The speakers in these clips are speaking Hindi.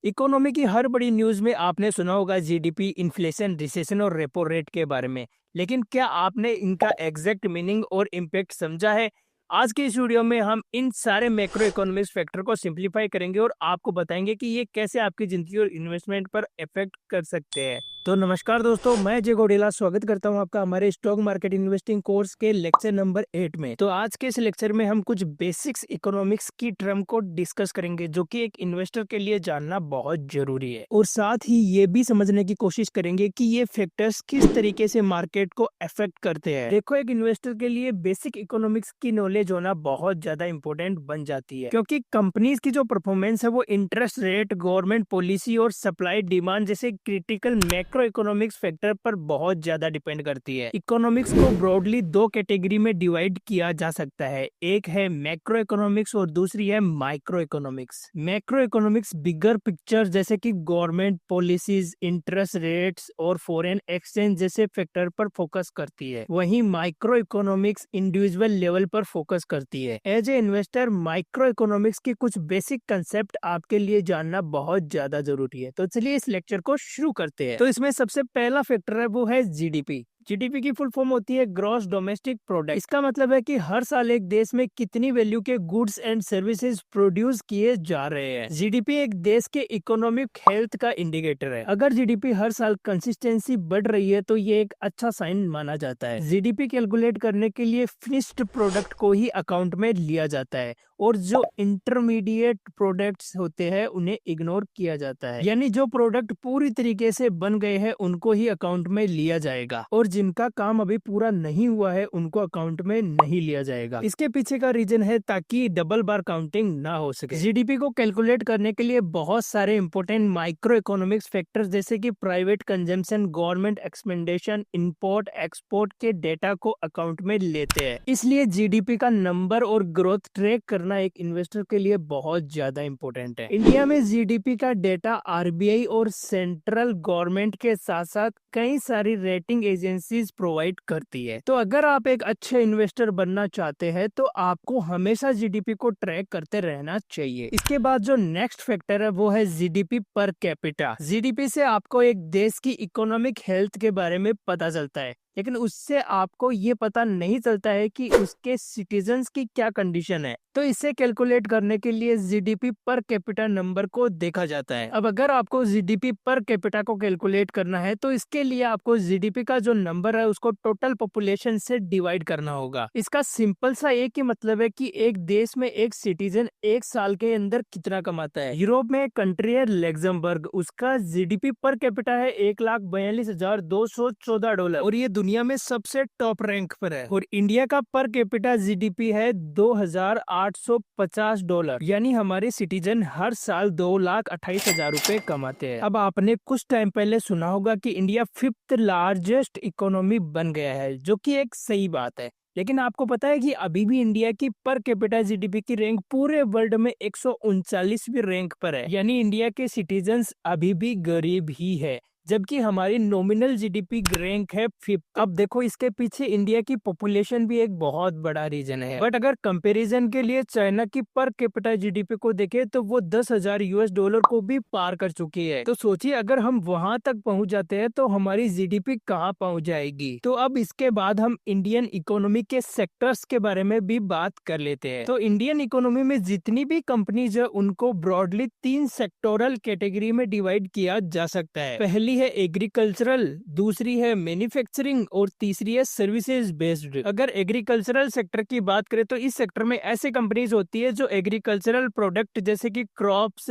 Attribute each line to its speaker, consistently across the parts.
Speaker 1: इकोनॉमी की हर बड़ी न्यूज में आपने सुना होगा जीडीपी, इन्फ्लेशन, रिसेशन और रेपो रेट के बारे में। लेकिन क्या आपने इनका एग्जैक्ट मीनिंग और इम्पैक्ट समझा है? आज की इस वीडियो में हम इन सारे मैक्रो इकोनॉमिक्स फैक्टर को सिंप्लीफाई करेंगे और आपको बताएंगे कि ये कैसे आपकी जिंदगी और इन्वेस्टमेंट पर इफेक्ट कर सकते हैं। तो नमस्कार दोस्तों, मैं जय गोडेला स्वागत करता हूं आपका हमारे स्टॉक मार्केट इन्वेस्टिंग कोर्स के लेक्चर नंबर 8 में। तो आज के इस लेक्चर में हम कुछ बेसिक्स इकोनॉमिक्स की टर्म को डिस्कस करेंगे जो कि एक इन्वेस्टर के लिए जानना बहुत जरूरी है, और साथ ही ये भी समझने की कोशिश करेंगे कि ये फैक्टर्स किस तरीके से मार्केट को अफेक्ट करते हैं। देखो, एक इन्वेस्टर के लिए बेसिक इकोनॉमिक्स की नॉलेज होना बहुत ज्यादा इंपॉर्टेंट बन जाती है, क्योंकि कंपनीज की जो परफॉर्मेंस है वो इंटरेस्ट रेट, गवर्नमेंट पॉलिसी और सप्लाई डिमांड जैसे क्रिटिकल मैक्रो इकोनॉमिक्स फैक्टर पर बहुत ज्यादा डिपेंड करती है। इकोनॉमिक्स को ब्रॉडली दो कैटेगरी में डिवाइड किया जा सकता है, एक है मैक्रो इकोनॉमिक्स और दूसरी है microeconomics. Macroeconomics bigger picture जैसे कि गवर्नमेंट पॉलिसीज, इंटरेस्ट रेट्स और फॉरेन एक्सचेंज जैसे फैक्टर पर फोकस करती है, वहीं माइक्रो इकोनॉमिक्स इंडिविजुअल लेवल पर फोकस करती है। As a investor, microeconomics की कुछ बेसिक कंसेप्ट आपके लिए जानना बहुत ज्यादा जरूरी है। तो चलिए इस लेक्चर को शुरू करते हैं। तो इसमें सबसे पहला फैक्टर है वो है जीडीपी। जीडीपी की फुल फॉर्म होती है ग्रॉस डोमेस्टिक प्रोडक्ट। इसका मतलब है कि हर साल एक देश में कितनी वैल्यू के गुड्स एंड सर्विसेज प्रोड्यूस किए जा रहे हैं। जीडीपी एक देश के इकोनॉमिक हेल्थ का इंडिकेटर है। अगर जीडीपी हर साल कंसिस्टेंसी बढ़ रही है तो ये एक अच्छा साइन माना जाता है। जीडीपी कैलकुलेट करने के लिए फिनिश्ड प्रोडक्ट को ही अकाउंट में लिया जाता है और जो इंटरमीडिएट प्रोडक्ट्स होते हैं उन्हें इग्नोर किया जाता है। यानी जो प्रोडक्ट पूरी तरीके से बन गए हैं उनको ही अकाउंट में लिया जाएगा और जिनका काम अभी पूरा नहीं हुआ है उनको अकाउंट में नहीं लिया जाएगा। इसके पीछे का रीजन है ताकि डबल बार काउंटिंग ना हो सके। जीडीपी को कैलकुलेट करने के लिए बहुत सारे इंपोर्टेंट माइक्रो इकोनॉमिक्स फैक्टर्स जैसे कि private consumption, government expenditure, import export के डेटा को अकाउंट में लेते हैं। इसलिए जीडीपी का नंबर और ग्रोथ ट्रैक करना एक इन्वेस्टर के लिए बहुत ज्यादा इंपॉर्टेंट है। इंडिया में जीडीपी का डेटा आरबीआई और सेंट्रल गवर्नमेंट के साथ साथ कई सारी रेटिंग एजेंसीज प्रोवाइड करती है। तो अगर आप एक अच्छे इन्वेस्टर बनना चाहते हैं तो आपको हमेशा जीडीपी को ट्रैक करते रहना चाहिए। इसके बाद जो नेक्स्ट फैक्टर है वो है जीडीपी पर कैपिटा। जीडीपी से आपको एक देश की इकोनॉमिक हेल्थ के बारे में पता चलता है, लेकिन उससे आपको ये पता नहीं चलता है कि उसके सिटीजन्स की क्या कंडीशन है। तो इसे कैलकुलेट करने के लिए जीडीपी पर कैपिटा नंबर को देखा जाता है। अब अगर आपको जीडीपी पर कैपिटा को कैलकुलेट करना है तो इसके लिए आपको जीडीपी का जो नंबर है उसको टोटल पॉपुलेशन से डिवाइड करना होगा। इसका सिंपल सा एक ही मतलब है कि एक देश में एक सिटीजन एक साल के अंदर कितना कमाता है। यूरोप में एक कंट्री है लग्जमबर्ग, उसका जीडीपी पर कैपिटा है $1,42,214 और ये दुनिया में सबसे टॉप रैंक पर है। और इंडिया का पर कैपिटा जीडीपी है $2,850, यानी हमारे सिटीजन हर साल 2,28,000 रुपए कमाते हैं। अब आपने कुछ टाइम पहले सुना होगा कि इंडिया 5th लार्जेस्ट इकोनॉमी बन गया है, जो कि एक सही बात है। लेकिन आपको पता है कि अभी भी इंडिया की पर कैपिटा जीडीपी की रैंक पूरे वर्ल्ड में 139वीं रैंक पर है, यानी इंडिया के सिटीजन्स अभी भी गरीब ही है, जबकि हमारी नॉमिनल जीडीपी रैंक है 5th। अब देखो, इसके पीछे इंडिया की पॉपुलेशन भी एक बहुत बड़ा रीजन है। बट अगर कंपैरिजन के लिए चाइना की पर कैपिटा जीडीपी को देखें तो वो $10,000 को भी पार कर चुकी है। तो सोचिए, अगर हम वहां तक पहुंच जाते हैं तो हमारी जीडीपी कहां पहुंच जाएगी। तो अब इसके बाद हम इंडियन इकोनॉमी के सेक्टर्स के बारे में भी बात कर लेते हैं। तो इंडियन इकोनॉमी में जितनी भी कंपनीज है उनको ब्रॉडली 3 सेक्टोरल कैटेगरी में डिवाइड किया जा सकता है। पहली है एग्रीकल्चरल, दूसरी है मैन्युफैक्चरिंग और तीसरी है सर्विसेज बेस्ड। अगर एग्रीकल्चरल सेक्टर की बात करें तो इस सेक्टर में ऐसे कंपनीज होती है जो एग्रीकल्चरल प्रोडक्ट जैसे कि क्रॉप्स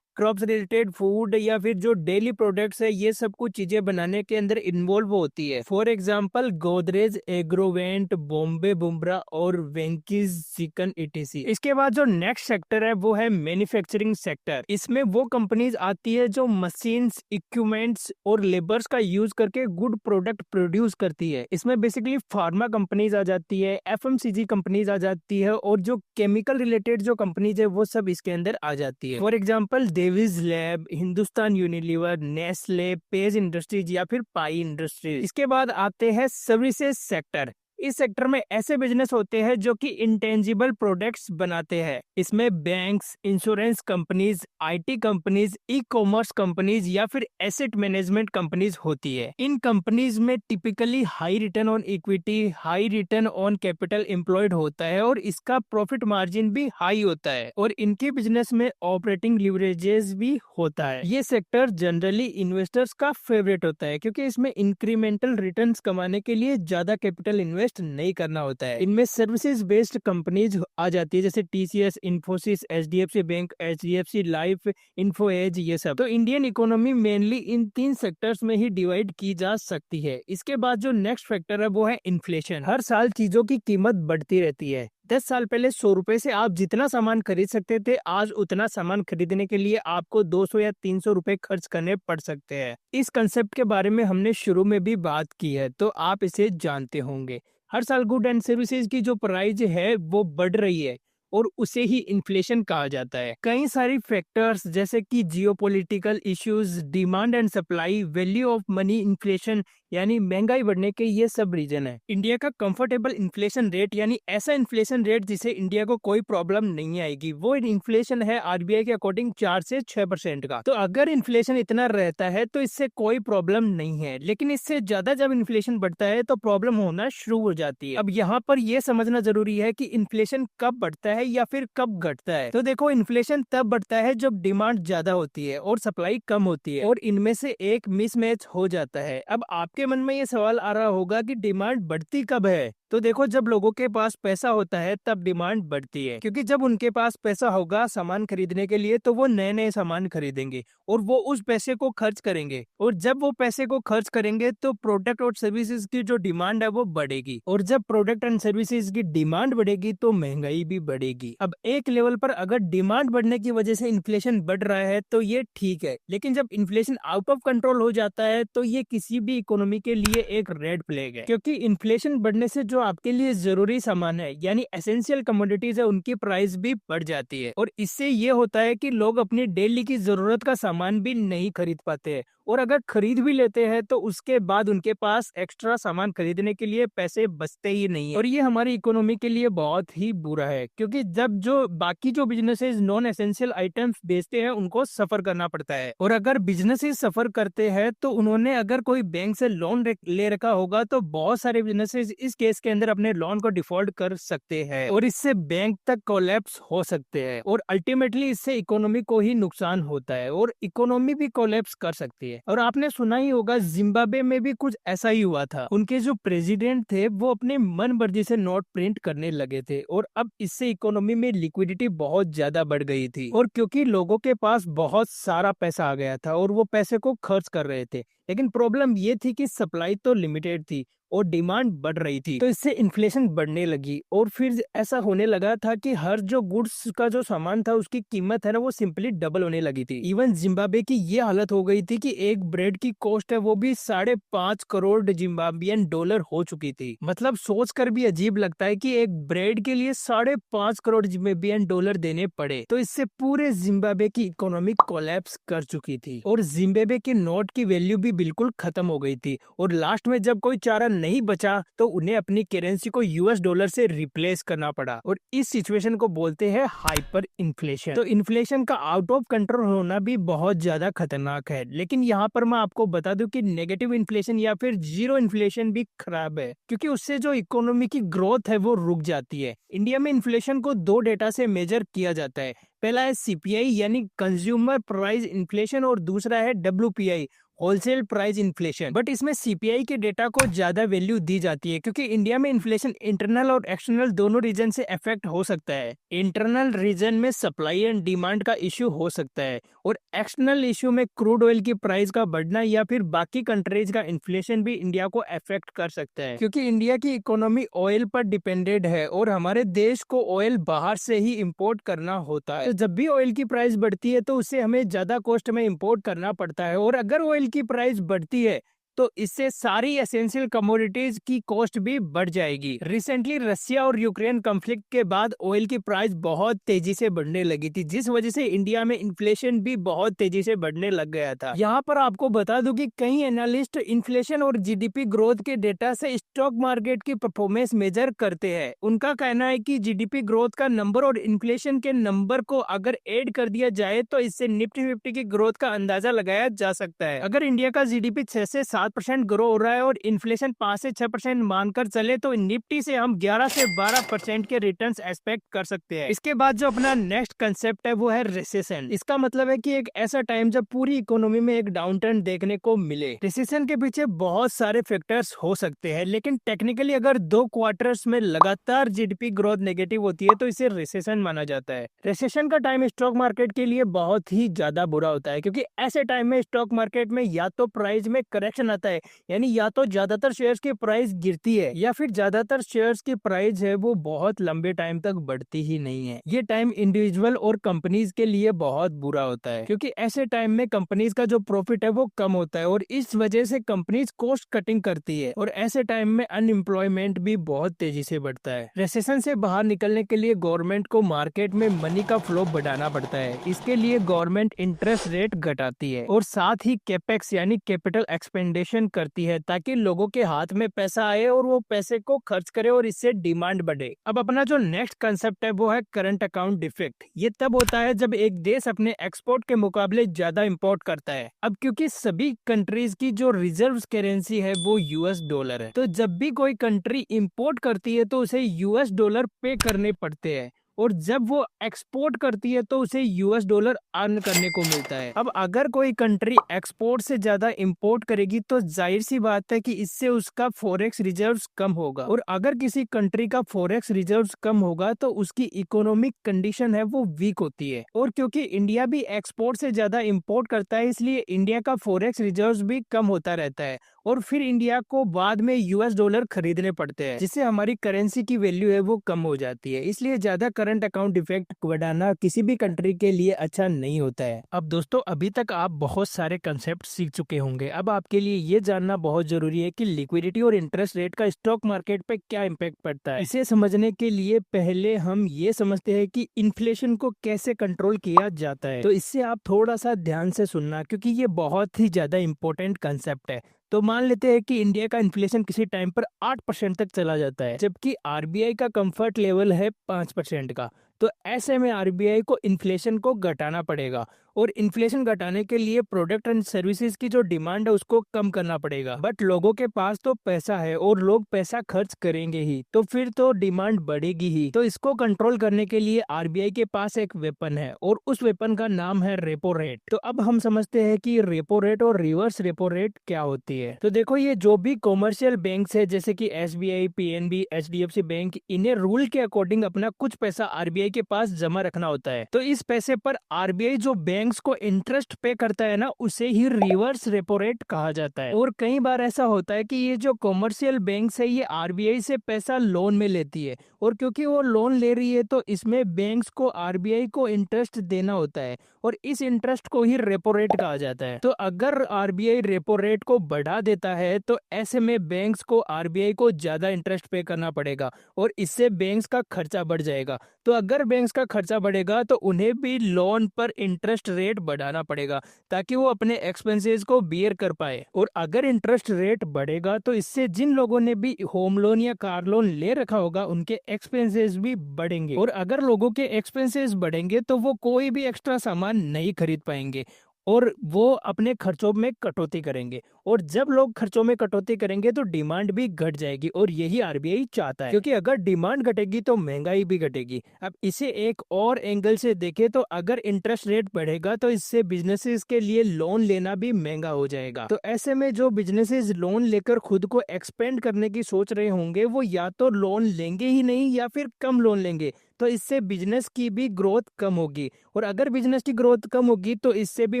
Speaker 1: रिलेटेड फूड या फिर जो डेली प्रोडक्ट्स है ये सब कुछ चीजें बनाने के अंदर इन्वॉल्व होती है। फॉर एग्जांपल गोदरेज, एग्रोवेंट, बॉम्बे बुमरा और वेंकीज चिकन ईटीसी। इसके बाद जो नेक्स्ट सेक्टर है वो है मैन्युफैक्चरिंग सेक्टर। इसमें वो कंपनीज आती है जो मशीन्स, इक्विपमेंट्स और लेबर्स का यूज करके गुड प्रोडक्ट प्रोड्यूस करती है। इसमें बेसिकली फार्मा कंपनीज आ जाती है, एफएमसीजी कंपनीज आ जाती है और जो केमिकल रिलेटेड जो कंपनीज है वो सब इसके अंदर आ जाती है। For example Davis lab, Hindustan Unilever, Nestle, page industries या फिर पाई इंडस्ट्रीज। इसके बाद आते हैं सर्विसेज सेक्टर। इस सेक्टर में ऐसे बिजनेस होते हैं जो कि इंटेंजिबल प्रोडक्ट्स बनाते हैं। इसमें banks, insurance companies, IT companies, e commerce companies या फिर एसेट मैनेजमेंट कंपनीज होती है। इन कंपनीज में typically high return on equity, high return on capital employed होता है और इसका प्रॉफिट मार्जिन भी हाई होता है और इनके बिजनेस में ऑपरेटिंग लिवरेजेस भी होता है। ये सेक्टर जनरली इन्वेस्टर्स का फेवरेट होता है क्योंकि इसमें इंक्रीमेंटल रिटर्न्स कमाने के लिए ज्यादा कैपिटल इन्वेस्ट नहीं करना होता है। इनमें सर्विसेज बेस्ड कंपनीज आ जाती है जैसे TCS, Infosys, HDFC bank, HDFC life, Info Edge, ये सब। तो इंडियन इकोनॉमी मेनली इन 3 सेक्टर्स में ही डिवाइड की जा सकती है। इसके बाद जो नेक्स्ट फैक्टर है वो है इन्फ्लेशन। हर साल चीजों की कीमत बढ़ती रहती है। 10 साल पहले 100 रुपए से आप जितना सामान खरीद सकते थे, आज उतना सामान खरीदने के लिए आपको 200 या 300 रुपए खर्च करने पड़ सकते हैं। इस कंसेप्ट के बारे में हमने शुरू में भी बात की है, तो आप इसे जानते होंगे। हर साल गुड एंड सर्विसेज की जो प्राइस है वो बढ़ रही है और उसे ही इन्फ्लेशन कहा जाता है। कई सारी फैक्टर्स जैसे कि geopolitical issues, demand and supply, value of money inflation यानी महंगाई बढ़ने के ये सब रीजन है। इंडिया का कंफर्टेबल इन्फ्लेशन रेट यानी ऐसा इन्फ्लेशन रेट जिसे इंडिया को कोई प्रॉब्लम नहीं आएगी, वो इन्फ्लेशन है आरबीआई के अकॉर्डिंग 4 से 6% का। तो अगर इन्फ्लेशन इतना रहता है तो इससे कोई प्रॉब्लम नहीं है, लेकिन इससे ज्यादा जब इन्फ्लेशन बढ़ता है तो प्रॉब्लम होना शुरू हो जाती है। अब यहाँ पर यह समझना जरूरी है कि इन्फ्लेशन कब बढ़ता है या फिर कब घटता है। तो देखो, इन्फ्लेशन तब बढ़ता है जब डिमांड ज्यादा होती है और सप्लाई कम होती है और इनमें से एक मिसमैच हो जाता है। अब आपके मन में ये सवाल आ रहा होगा कि डिमांड बढ़ती कब है? तो देखो, जब लोगों के पास पैसा होता है तब डिमांड बढ़ती है, क्योंकि जब उनके पास पैसा होगा सामान खरीदने के लिए तो वो नए नए सामान खरीदेंगे और वो उस पैसे को खर्च करेंगे, और जब वो पैसे को खर्च करेंगे तो प्रोडक्ट और सर्विसेज की जो डिमांड है वो बढ़ेगी, और जब प्रोडक्ट एंड सर्विसेज की डिमांड बढ़ेगी तो महंगाई भी बढ़ेगी। अब एक लेवल पर अगर डिमांड बढ़ने की वजह से इन्फ्लेशन बढ़ रहा है तो ये ठीक है, लेकिन जब इन्फ्लेशन आउट ऑफ कंट्रोल हो जाता है तो ये किसी भी इकोनॉमी के लिए एक रेड फ्लैग है, क्योंकि इन्फ्लेशन बढ़ने से जो आपके लिए जरूरी सामान है यानी एसेंशियल कमोडिटीज है उनकी प्राइस भी बढ़ जाती है, और इससे ये होता है कि लोग अपनी डेली की जरूरत का सामान भी नहीं खरीद पाते हैं, और अगर खरीद भी लेते हैं तो उसके बाद उनके पास एक्स्ट्रा सामान खरीदने के लिए पैसे बचते ही नहीं है। और ये हमारी इकोनॉमी के लिए बहुत ही बुरा है, क्योंकि जब जो बाकी जो बिजनेसेस नॉन एसेंशियल आइटम्स बेचते हैं उनको सफर करना पड़ता है, और अगर बिजनेसेस सफर करते हैं तो उन्होंने अगर कोई बैंक से लोन ले रखा होगा तो बहुत सारे बिजनेसेस इस केस के अंदर अपने लोन को डिफॉल्ट कर सकते हैं और इससे बैंक तक कोलैप्स हो सकते हैं, और अल्टीमेटली इससे इकोनॉमी को ही नुकसान होता है और इकोनॉमी भी कोलैप्स कर सकती है। और आपने सुना ही होगा जिम्बाब्वे में भी कुछ ऐसा ही हुआ था। उनके जो प्रेसिडेंट थे वो अपने मन मर्जी से नोट प्रिंट करने लगे थे, और अब इससे इकोनॉमी में लिक्विडिटी बहुत ज्यादा बढ़ गई थी, और क्योंकि लोगों के पास बहुत सारा पैसा आ गया था और वो पैसे को खर्च कर रहे थे, लेकिन प्रॉब्लम ये थी कि सप्लाई तो लिमिटेड थी और डिमांड बढ़ रही थी, तो इससे इन्फ्लेशन बढ़ने लगी, और फिर ऐसा होने लगा था कि हर जो गुड्स का जो सामान था उसकी कीमत है ना वो सिंपली डबल होने लगी थी। इवन जिम्बाब्वे की ये हालत हो गई थी कि एक ब्रेड की कॉस्ट है वो भी 5.5 करोड़ जिम्बाब्वियन डॉलर हो चुकी थी। मतलब सोच कर भी अजीब लगता है कि एक ब्रेड के लिए 5.5 करोड़ जिम्बाब्वियन डॉलर देने पड़े। तो इससे पूरे जिम्बाब्वे की इकोनॉमी कोलैप्स कर चुकी थी और जिम्बाब्वे के नोट की वैल्यू भी बिल्कुल खत्म हो गई थी, और लास्ट में जब कोई चारा नहीं बचा तो उन्हें अपनी करेंसी को यूएस डॉलर से रिप्लेस करना पड़ा, और इस सिचुएशन को बोलते हैं हाइपर इन्फ्लेशन। तो इन्फ्लेशन का आउट ऑफ कंट्रोल होना भी बहुत ज्यादा खतरनाक है, लेकिन यहाँ पर मैं आपको बता दूं कि नेगेटिव इन्फ्लेशन या फिर जीरो इन्फ्लेशन भी खराब है, क्योंकि उससे जो इकोनॉमी की ग्रोथ है वो रुक जाती है। इंडिया में इन्फ्लेशन को 2 डेटा से मेजर किया जाता है। पहला है सीपीआई यानी कंज्यूमर प्राइस इन्फ्लेशन, और दूसरा है WPI wholesale price inflation. But इसमें सीपीआई के डेटा को ज्यादा वैल्यू दी जाती है, क्योंकि इंडिया में इन्फ्लेशन इंटरनल और एक्सटर्नल दोनों रीजन से अफेक्ट हो सकता है। इंटरनल रीजन में सप्लाई एंड डिमांड का इश्यू हो सकता है, और एक्सटर्नल इश्यू में क्रूड ऑयल की प्राइस का बढ़ना या फिर बाकी कंट्रीज का इन्फ्लेशन भी इंडिया को अफेक्ट कर सकता है, क्योंकि इंडिया की इकोनॉमी ऑयल पर डिपेंडेड है और हमारे देश को ऑयल बाहर से ही इम्पोर्ट करना होता है। तो जब भी ऑयल की प्राइस बढ़ती है तो उससे हमें ज्यादा कॉस्ट में इम्पोर्ट करना पड़ता है, और अगर ऑयल की प्राइस बढ़ती है तो इससे सारी एसेंशियल कमोडिटीज की कॉस्ट भी बढ़ जाएगी। रिसेंटली रशिया और यूक्रेन कॉन्फ्लिक्ट के बाद ऑयल की प्राइस बहुत तेजी से बढ़ने लगी थी, जिस वजह से इंडिया में इन्फ्लेशन भी बहुत तेजी से बढ़ने लग गया था। यहाँ पर आपको बता दूं कि कई एनालिस्ट इन्फ्लेशन और जीडीपी ग्रोथ के डेटा से स्टॉक मार्केट की परफॉर्मेंस मेजर करते हैं। उनका कहना है कि जीडीपी ग्रोथ का नंबर और इन्फ्लेशन के नंबर को अगर ऐड कर दिया जाए तो इससे निफ्टी 50 की ग्रोथ का अंदाजा लगाया जा सकता है। अगर इंडिया का जीडीपी 6 से 7% ग्रो हो रहा है और इन्फ्लेशन 5 से 6% मानकर चले तो निफ्टी से हम 11 से 12% के रिटर्न्स एक्सपेक्ट कर सकते हैं। इसके बाद जो अपना नेक्स्ट कंसेप्ट है वो है रिसेशन। इसका मतलब है कि एक ऐसा टाइम जब पूरी इकोनॉमी में एक डाउनटर्न देखने को मिले। रिसेशन के पीछे बहुत सारे फैक्टर्स हो सकते हैं, लेकिन टेक्निकली अगर 2 क्वार्टर्स में लगातार जीडीपी ग्रोथ नेगेटिव होती है तो इसे रिसेशन माना जाता है। रिसेशन का टाइम स्टॉक मार्केट के लिए बहुत ही ज्यादा बुरा होता है, क्योंकि ऐसे टाइम में स्टॉक मार्केट में या तो प्राइस में करेक्शन आता है, यानी या तो ज्यादातर शेयर्स की प्राइस गिरती है या फिर ज्यादातर शेयर्स की प्राइस है वो बहुत लंबे टाइम तक बढ़ती ही नहीं है। ये टाइम इंडिविजुअल और कंपनीज के लिए बहुत बुरा होता है, क्योंकि ऐसे टाइम में कंपनीज का जो प्रॉफिट है वो कम होता है और इस वजह से कंपनीज कॉस्ट कटिंग करती है और ऐसे टाइम में अनएम्प्लॉयमेंट भी बहुत तेजी से बढ़ता है। रिसेशन से बाहर निकलने के लिए गवर्नमेंट को मार्केट में मनी का फ्लो बढ़ाना पड़ता है। इसके लिए गवर्नमेंट इंटरेस्ट रेट घटाती है और साथ ही कैपेक्स यानी कैपिटल एक्सपेंडेशन करती है, ताकि लोगों के हाथ में पैसा आए और वो पैसे को खर्च करे और इससे डिमांड बढ़े। अब अपना जो नेक्स्ट कंसेप्ट है वो है करंट अकाउंट डिफेक्ट। ये तब होता है जब एक देश अपने एक्सपोर्ट के मुकाबले ज्यादा इंपोर्ट करता है। अब क्योंकि सभी कंट्रीज की जो रिजर्व करेंसी है वो यूएस डॉलर है, तो जब भी कोई कंट्री इंपोर्ट करती है तो उसे यूएस डॉलर पे करने पड़ते हैं और जब वो एक्सपोर्ट करती है तो उसे यूएस डॉलर अर्न करने को मिलता है। अब अगर कोई कंट्री एक्सपोर्ट से ज्यादा इंपोर्ट करेगी तो जाहिर सी बात है कि इससे उसका फॉरेक्स रिजर्व्स कम होगा, और अगर किसी कंट्री का फॉरेक्स रिजर्व्स कम होगा तो उसकी इकोनॉमिक कंडीशन है वो वीक होती है। और क्योंकि इंडिया भी एक्सपोर्ट से ज्यादा इंपोर्ट करता है, इसलिए इंडिया का फॉरेक्स रिजर्व्स भी कम होता रहता है और फिर इंडिया को बाद में यूएस डॉलर खरीदने पड़ते हैं, जिससे हमारी करेंसी की वैल्यू है वो कम हो जाती है। इसलिए ज्यादा करंट अकाउंट डिफेक्ट बढ़ाना किसी भी कंट्री के लिए अच्छा नहीं होता है। अब दोस्तों, अभी तक आप बहुत सारे कंसेप्ट सीख चुके होंगे। अब आपके लिए ये जानना बहुत जरूरी है कि लिक्विडिटी और इंटरेस्ट रेट का स्टॉक मार्केट पे क्या इम्पैक्ट पड़ता है। इसे समझने के लिए पहले हम ये समझते हैं कि इन्फ्लेशन को कैसे कंट्रोल किया जाता है। तो इससे आप थोड़ा सा ध्यान से सुनना, क्योंकि ये बहुत ही ज्यादा इंपॉर्टेंट कंसेप्ट है। तो मान लेते हैं कि इंडिया का इन्फ्लेशन किसी टाइम पर 8% तक चला जाता है, जबकि आरबीआई का कंफर्ट लेवल है 5% का। तो ऐसे में आरबीआई को इन्फ्लेशन को घटाना पड़ेगा, और इन्फ्लेशन घटाने के लिए प्रोडक्ट एंड सर्विसेज की जो डिमांड है उसको कम करना पड़ेगा। बट लोगों के पास तो पैसा है और लोग पैसा खर्च करेंगे ही, तो फिर तो डिमांड बढ़ेगी ही। तो इसको कंट्रोल करने के लिए आरबीआई के पास एक वेपन है, और उस वेपन का नाम है रेपो रेट। तो अब हम समझते हैं कि रेपो रेट और रिवर्स रेपो रेट क्या होती है। तो देखो, ये जो भी कॉमर्शियल बैंक है जैसे कि एसबीआई, पीएनबी, एचडीएफसी बैंक, इन्हें रूल के अकॉर्डिंग अपना कुछ पैसा आरबीआई के पास जमा रखना होता है। तो इस पैसे पर आरबीआई जो बैंक्स को इंटरेस्ट पे करता है ना, उसे ही रिवर्स रेपो रेट कहा जाता है। और कई बार ऐसा होता है कि ये जो कॉमर्शियल बैंक्स है ये आरबीआई से पैसा लोन में लेती है, और क्योंकि वो लोन ले रही है तो इसमें बैंक्स को आरबीआई को इंटरेस्ट देना होता है, और इस इंटरेस्ट को ही रेपो रेट कहा जाता है। तो अगर आरबीआई रेपो रेट को बढ़ा देता है तो ऐसे में बैंक्स को आरबीआई को ज्यादा इंटरेस्ट पे करना पड़ेगा, और इससे बैंक्स का खर्चा बढ़ जाएगा। तो अगर बैंक्स का खर्चा बढ़ेगा तो उन्हें भी लोन पर इंटरेस्ट रेट बढ़ाना पड़ेगा, ताकि वो अपने एक्सपेंसेस को बियर कर पाए। और अगर इंटरेस्ट रेट बढ़ेगा तो इससे जिन लोगों ने भी होम लोन या कार लोन ले रखा होगा उनके एक्सपेंसेस भी बढ़ेंगे, और अगर लोगों के एक्सपेंसेस बढ़ेंगे तो वो कोई भी एक्स्ट्रा सामान नहीं खरीद पाएंगे और वो अपने खर्चों में कटौती करेंगे। और जब लोग खर्चों में कटौती करेंगे तो डिमांड भी घट जाएगी, और यही आरबीआई चाहता है, क्योंकि अगर डिमांड घटेगी तो महंगाई भी घटेगी। अब इसे एक और एंगल से देखें तो अगर इंटरेस्ट रेट बढ़ेगा तो इससे बिजनेसेस के लिए लोन लेना भी महंगा हो जाएगा। तो ऐसे में जो बिजनेसेस लोन लेकर खुद को एक्सपेंड करने की सोच रहे होंगे वो या तो लोन लेंगे ही नहीं या फिर कम लोन लेंगे, तो इससे बिजनेस की भी ग्रोथ कम होगी, और अगर बिजनेस की ग्रोथ कम होगी तो इससे भी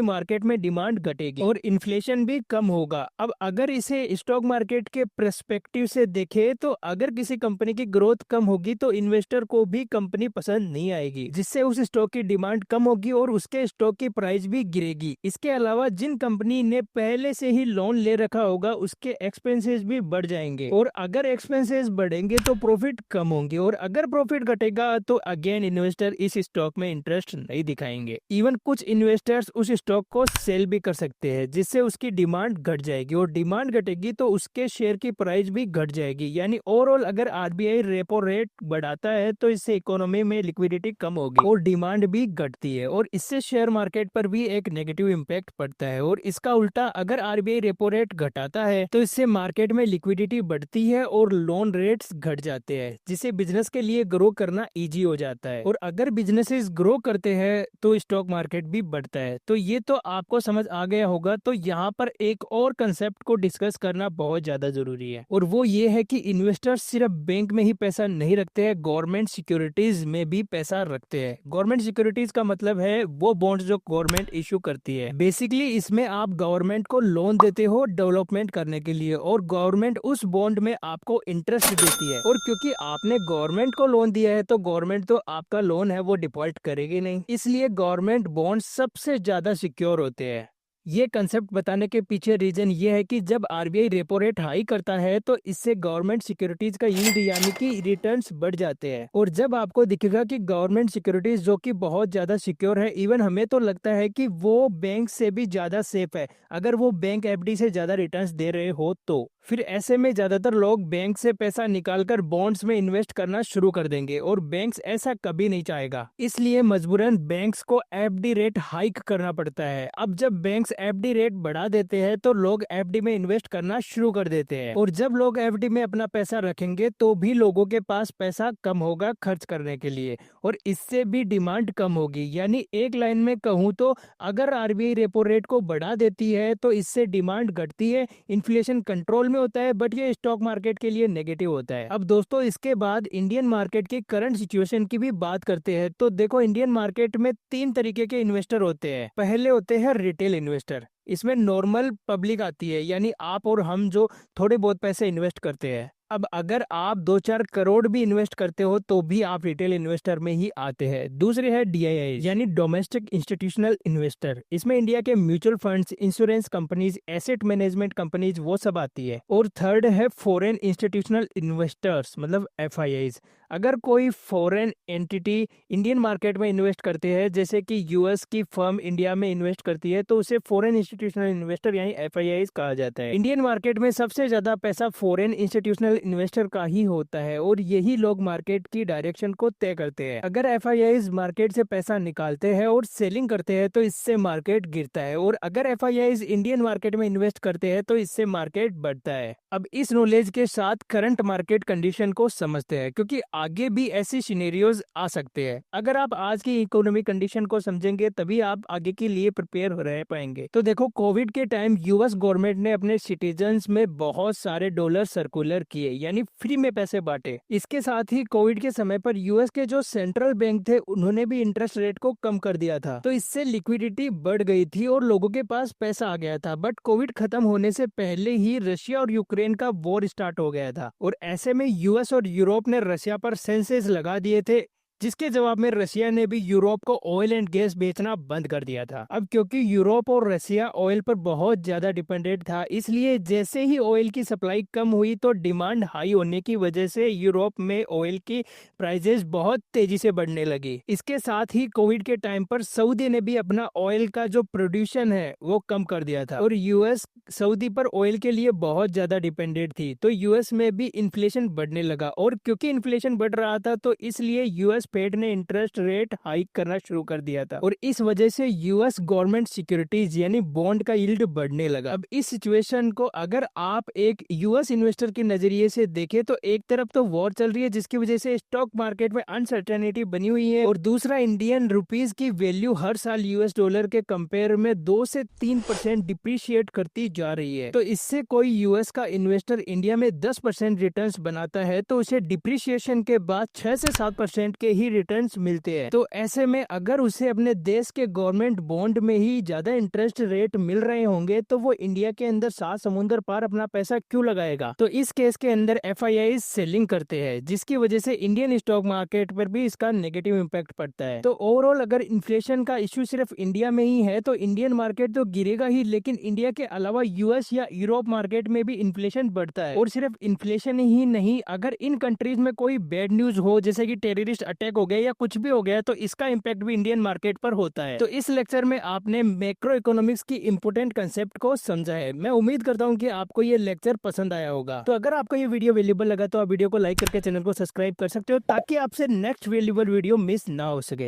Speaker 1: मार्केट में डिमांड घटेगी और इन्फ्लेशन भी कम होगा। अब अगर इसे स्टॉक मार्केट के पर्सपेक्टिव से देखें तो अगर किसी कंपनी की ग्रोथ कम होगी तो इन्वेस्टर को भी कंपनी पसंद नहीं आएगी, जिससे उस स्टॉक की डिमांड कम होगी और उसके स्टॉक की प्राइस भी गिरेगी। इसके अलावा जिन कंपनी ने पहले से ही लोन ले रखा होगा उसके एक्सपेंसेस भी बढ़ जाएंगे, और अगर एक्सपेंसेस बढ़ेंगे तो प्रॉफिट कम होंगे, और अगर प्रॉफिट घटेगा तो अगेन इन्वेस्टर इस स्टॉक में इंटरेस्ट नहीं दिखाएंगे। इवन कुछ इन्वेस्टर्स उस स्टॉक को सेल भी कर सकते हैं, जिससे उसकी डिमांड घट जाएगी, और डिमांड घटेगी तो उसके शेयर की प्राइस भी घट जाएगी। यानी ओवरऑल अगर आरबीआई रेपो रेट बढ़ाता है तो इससे इकोनॉमी में लिक्विडिटी कम होगी और डिमांड भी घटती है, और इससे शेयर मार्केट पर भी एक नेगेटिव इम्पैक्ट पड़ता है। और इसका उल्टा अगर आरबीआई रेपो रेट घटाता है तो इससे मार्केट में लिक्विडिटी बढ़ती है और लोन रेट्स घट जाते हैं, जिससे बिजनेस के लिए ग्रो करना इजी हो जाता है। और अगर बिजनेसेस ग्रो करते हैं तो स्टॉक मार्केट भी बढ़ता है। तो ये तो आपको समझ आ गया होगा। तो यहाँ पर एक और कंसेप्ट को डिस्कस करना बहुत ज्यादा जरूरी है, और वो ये है कि इन्वेस्टर्स सिर्फ बैंक में ही पैसा नहीं रखते हैं, गवर्नमेंट सिक्योरिटीज में भी पैसा रखते हैं। गवर्नमेंट सिक्योरिटीज का मतलब है वो बॉन्ड्स जो गवर्नमेंट इशू करती है। बेसिकली इसमें आप गवर्नमेंट को लोन देते हो डेवलपमेंट करने के लिए, और गवर्नमेंट उस बॉन्ड में आपको इंटरेस्ट देती है, और क्योंकि आपने गवर्नमेंट को लोन दिया है तो गवर्नमेंट तो आपका लोन है वो डिफॉल्ट करेगी नहीं, इसलिए गवर्नमेंट बॉन्ड सबसे ज्यादा सिक्योर होते हैं। ये कंसेप्ट बताने के पीछे रीजन ये है कि जब आरबीआई रेपो रेट हाई करता है तो इससे गवर्नमेंट सिक्योरिटीज का यील्ड यानी कि रिटर्न्स बढ़ जाते हैं, और जब आपको दिखेगा कि गवर्नमेंट सिक्योरिटीज जो कि बहुत ज्यादा सिक्योर है, इवन हमें तो लगता है कि वो बैंक से भी ज्यादा सेफ है अगर वो बैंक एफडी से ज्यादा रिटर्न्स दे रहे हो, तो फिर ऐसे में ज्यादातर लोग बैंक से पैसा निकालकर बॉन्ड्स में इन्वेस्ट करना शुरू कर देंगे, और बैंक्स ऐसा कभी नहीं चाहेगा, इसलिए मजबूरन बैंक्स को एफडी रेट हाइक करना पड़ता है। अब जब बैंक्स एफडी रेट बढ़ा देते हैं तो लोग एफडी में इन्वेस्ट करना शुरू कर देते हैं, और जब लोग एफडी में अपना पैसा रखेंगे तो भी लोगों के पास पैसा कम होगा खर्च करने के लिए, और इससे भी डिमांड कम होगी। यानी एक लाइन में कहूँ तो अगर आरबीआई रेपो रेट को बढ़ा देती है तो इससे डिमांड घटती है, इन्फ्लेशन कंट्रोल में होता है, बट ये स्टॉक मार्केट के लिए नेगेटिव होता है। अब दोस्तों इसके बाद इंडियन मार्केट की करंट सिचुएशन की भी बात करते हैं। तो देखो इंडियन मार्केट में 3 तरीके के इन्वेस्टर होते हैं। पहले होते हैं रिटेल इन्वेस्टर, इसमें नॉर्मल पब्लिक आती है, यानी आप और हम जो थोड़े बहुत पैसे इन्वेस्ट करते हैं। अब अगर आप 2-4 करोड़ भी इन्वेस्ट करते हो तो भी आप रिटेल इन्वेस्टर में ही आते हैं। दूसरे है डीआईआई यानी डोमेस्टिक इंस्टीट्यूशनल इन्वेस्टर, इसमें इंडिया के mutual funds, insurance companies, asset management companies वो सब आती है। और थर्ड है फॉरेन इंस्टीट्यूशनल इन्वेस्टर्स मतलब एफआईआईज। अगर कोई फॉरेन एंटिटी इंडियन मार्केट में इन्वेस्ट करते हैं, जैसे कि यूएस की फर्म इंडिया में इन्वेस्ट करती है, तो उसे फॉरेन इंस्टीट्यूशनल इन्वेस्टर यानी एफआईआईज कहा जाता है। इंडियन मार्केट में सबसे ज्यादा पैसा फॉरेन इंस्टीट्यूशनल इन्वेस्टर का ही होता है, और यही लोग मार्केट की डायरेक्शन को तय करते हैं। अगर एफआईआईज मार्केट से पैसा निकालते हैं और सेलिंग करते हैं तो इससे मार्केट गिरता है, और अगर एफआईआईज इंडियन मार्केट में इन्वेस्ट करते हैं तो इससे मार्केट बढ़ता है। अब इस नॉलेज के साथ करंट मार्केट कंडीशन को समझते हैं, क्योंकि आगे भी ऐसी सिनेरियोज आ सकते हैं। अगर आप आज की इकोनॉमिक कंडीशन को समझेंगे तभी आप आगे के लिए प्रिपेयर रह पाएंगे। तो देखो कोविड के टाइम यूएस गवर्नमेंट ने अपने सिटीजन्स में बहुत सारे डॉलर सर्कुलर किए, यानी फ्री में पैसे बांटे। इसके साथ ही कोविड के समय पर यूएस के जो सेंट्रल बैंक थे उन्होंने भी इंटरेस्ट रेट को कम कर दिया था, तो इससे लिक्विडिटी बढ़ गई थी और लोगों के पास पैसा आ गया था। बट कोविड खत्म होने से पहले ही रशिया और यूक्रेन का वॉर स्टार्ट हो गया था, और ऐसे में यूएस और यूरोप ने रशिया पर सेंसेस लगा दिए थे, जिसके जवाब में रशिया ने भी यूरोप को ऑयल एंड गैस बेचना बंद कर दिया था। अब क्योंकि यूरोप और रशिया ऑयल पर बहुत ज्यादा डिपेंडेंट था, इसलिए जैसे ही ऑयल की सप्लाई कम हुई तो डिमांड हाई होने की वजह से यूरोप में ऑयल की प्राइसेस बहुत तेजी से बढ़ने लगी। इसके साथ ही कोविड के टाइम पर सऊदी ने भी अपना ऑयल का जो प्रोड्यूशन है वो कम कर दिया था, और यूएस सऊदी पर ऑयल के लिए बहुत ज्यादा डिपेंडेंट थी, तो यूएस में भी इन्फ्लेशन बढ़ने लगा। और क्योंकि इन्फ्लेशन बढ़ रहा था तो इसलिए यूएस फेड ने इंटरेस्ट रेट हाइक करना शुरू कर दिया था, और इस वजह से यूएस गवर्नमेंट सिक्योरिटीज यानी बॉन्ड का यील्ड बढ़ने लगा। अब इस सिचुएशन को अगर आप एक यूएस इन्वेस्टर के नजरिए से देखें तो एक तरफ तो वॉर चल रही है जिसकी वजह से स्टॉक मार्केट में अनसर्टेनिटी बनी हुई है, और दूसरा इंडियन रुपीज की वैल्यू हर साल यूएस डॉलर के कंपेयर में 2 से 3% डिप्रिशिएट करती जा रही है। तो इससे कोई यूएस का इन्वेस्टर इंडिया में 10% रिटर्न्स बनाता है तो उसे डिप्रिशिएशन के बाद 6 से 7% के ही रिटर्न्स मिलते हैं। तो ऐसे में अगर उसे अपने देश के गवर्नमेंट बॉन्ड में ही ज्यादा इंटरेस्ट रेट मिल रहे होंगे तो वो इंडिया के अंदर 7 समुंदर पार अपना पैसा क्यों लगाएगा। तो इस केस के अंदर FIIs सेलिंग करते हैं, जिसकी वजह से इंडियन स्टॉक मार्केट पर भी इसका नेगेटिव इम्पैक्ट पड़ता है। तो ओवरऑल अगर इन्फ्लेशन का इश्यू सिर्फ इंडिया में ही है तो इंडियन मार्केट तो गिरेगा ही, लेकिन इंडिया के अलावा US या यूरोप मार्केट में भी इन्फ्लेशन बढ़ता है। और सिर्फ इन्फ्लेशन ही नहीं, अगर इन कंट्रीज में कोई बैड न्यूज हो जैसे कि टेररिस्ट अटैक हो गया या कुछ भी हो गया तो इसका इम्पैक्ट भी इंडियन मार्केट पर होता है। तो इस लेक्चर में आपने मैक्रो इकोनॉमिक्स की इंपोर्टेंट कंसेप्ट को समझा है। मैं उम्मीद करता हूँ कि आपको ये लेक्चर पसंद आया होगा। तो अगर आपको ये वीडियो वैल्यूएबल लगा तो आप वीडियो को लाइक करके चैनल को सब्सक्राइब कर सकते हो ताकि आपसे नेक्स्ट वैल्यूएबल वीडियो मिस ना हो सके।